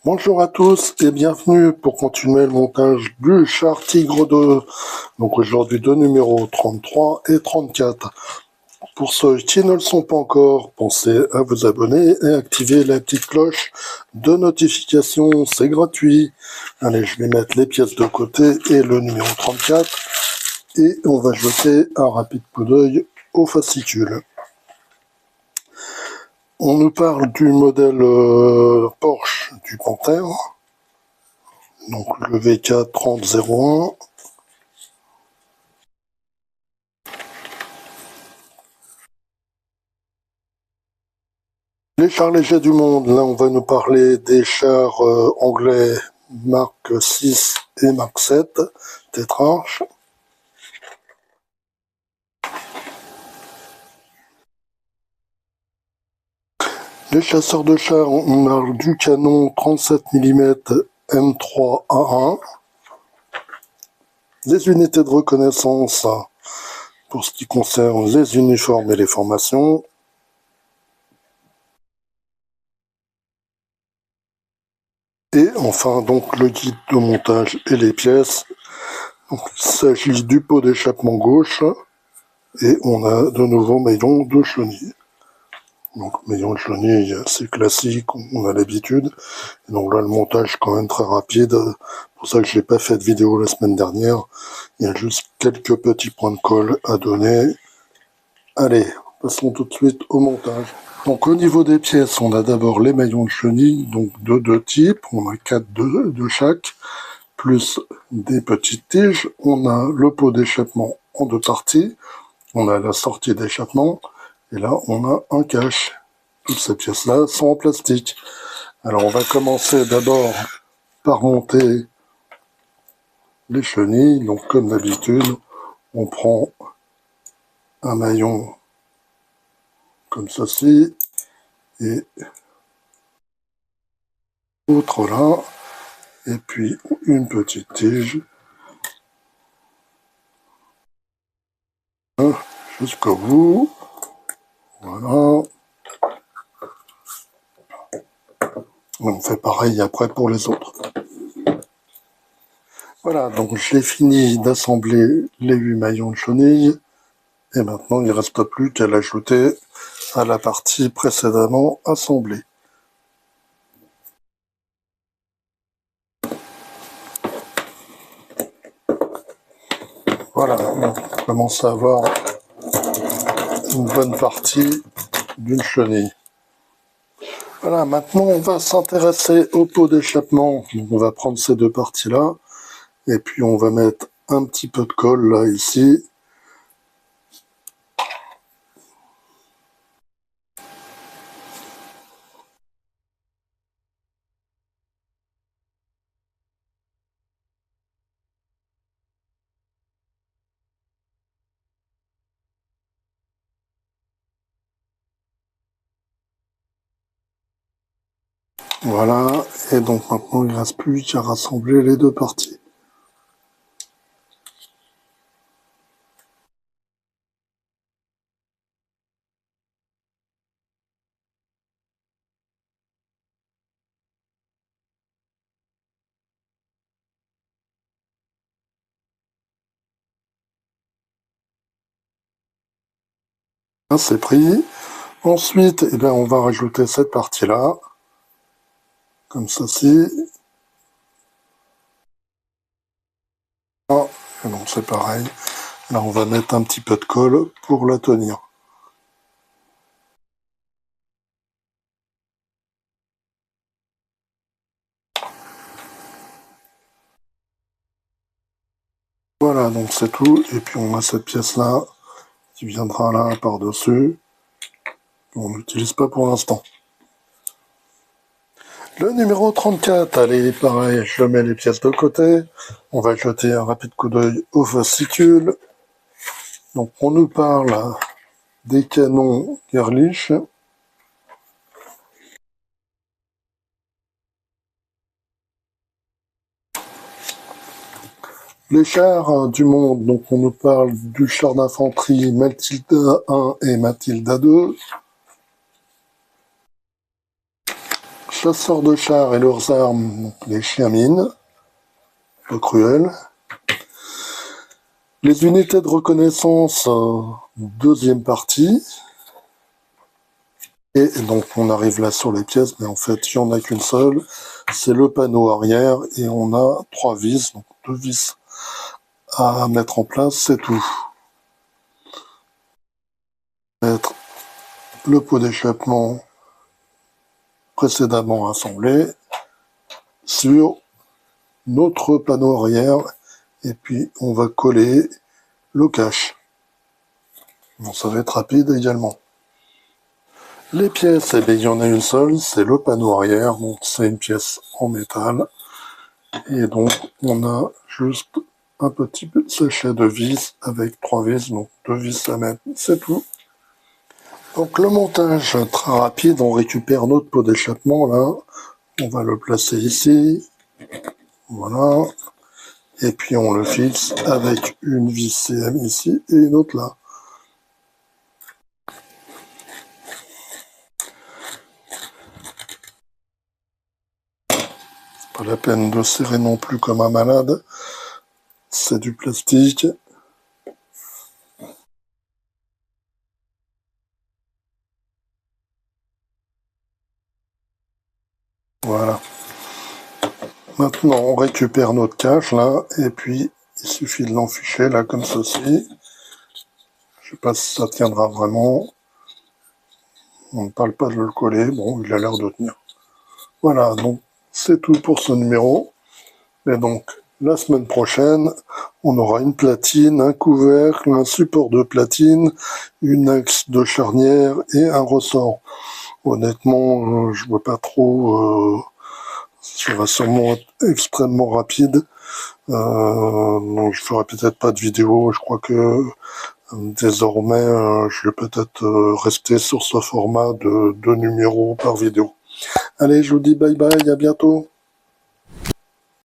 Bonjour à tous et bienvenue pour continuer le montage du char Tigre 2. Donc aujourd'hui deux numéros 33 et 34. Pour ceux qui ne le sont pas encore, pensez à vous abonner et activer la petite cloche de notification, c'est gratuit. Allez, je vais mettre les pièces de côté et le numéro 34 et on va jeter un rapide coup d'œil au fascicule. On nous parle du modèle Porsche du Panthère. Donc le VK 3001. Les chars légers du monde, là on va nous parler des chars anglais Mark 6 et Mark 7, Tétrarche. Les chasseurs de chars, on parle du canon 37 mm M3A1. Les unités de reconnaissance, pour ce qui concerne les uniformes et les formations. Et enfin donc le guide de montage et les pièces. Donc, il s'agit du pot d'échappement gauche et on a de nouveau maillon de chenille. Donc maillon de chenille, c'est classique, on a l'habitude. Donc là le montage est quand même très rapide, pour ça que j'ai pas fait de vidéo la semaine dernière. Il y a juste quelques petits points de colle à donner. Allez, passons tout de suite au montage. Donc au niveau des pièces, on a d'abord les maillons de chenille, donc de deux types, on a 4 de chaque, plus des petites tiges. On a le pot d'échappement en deux parties, on a la sortie d'échappement, et là on a un cache. Toutes ces pièces-là sont en plastique. Alors on va commencer d'abord par monter les chenilles. Donc comme d'habitude, on prend un maillon comme ceci, et autre là, et puis une petite tige jusqu'au bout. Voilà. On fait pareil après pour les autres. Voilà, donc j'ai fini d'assembler les 8 maillons de chenilles. Et maintenant, il ne reste plus qu'à l'ajouter à la partie précédemment assemblée. Voilà, on commence à avoir une bonne partie d'une chenille. Voilà, maintenant on va s'intéresser au pot d'échappement. On va prendre ces deux parties-là, et puis on va mettre un petit peu de colle là, ici. Voilà, et donc maintenant il ne reste plus qu'à rassembler les deux parties. Là, c'est pris. Ensuite, eh bien, on va rajouter cette partie-là, comme ceci. Ah, et donc c'est pareil. Là, on va mettre un petit peu de colle pour la tenir. Voilà, donc c'est tout. Et puis on a cette pièce-là qui viendra là par-dessus. On n'utilise pas pour l'instant. Le numéro 34, allez, pareil, je mets les pièces de côté. On va jeter un rapide coup d'œil au fascicule. Donc on nous parle des canons Ehrlich. Les chars du monde, donc on nous parle du char d'infanterie Matilda 1 et Matilda 2. chasseurs de chars et leurs armes, donc les chiens-mines, le cruel. Les unités de reconnaissance, deuxième partie. Et donc on arrive là sur les pièces, mais en fait il n'y en a qu'une seule. C'est le panneau arrière et on a 3 vis, donc 2 vis à mettre en place, c'est tout. Mettre le pot d'échappement précédemment assemblé sur notre panneau arrière et puis on va coller le cache. Bon, ça va être rapide également. Les pièces, eh bien, il y en a une seule, c'est le panneau arrière, donc c'est une pièce en métal. Et donc on a juste un petit sachet de vis avec 3 vis, donc 2 vis à mettre, c'est tout. Donc le montage très rapide, on récupère notre pot d'échappement là, on va le placer ici, voilà, et puis on le fixe avec une vis CM ici et une autre là. C'est pas la peine de serrer non plus comme un malade, c'est du plastique. Voilà. Maintenant, on récupère notre cache là, et puis il suffit de l'enficher là comme ceci. Je sais pas si ça tiendra vraiment. On ne parle pas de le coller. Bon, il a l'air de tenir. Voilà, donc c'est tout pour ce numéro. Et donc, la semaine prochaine, on aura une platine, un couvercle, un support de platine, une axe de charnière et un ressort. Honnêtement, je vois pas trop... ça va sûrement être extrêmement rapide. Donc je ferai peut-être pas de vidéo. Je crois que désormais, je vais peut-être rester sur ce format de 2 numéros par vidéo. Allez, je vous dis bye bye, à bientôt.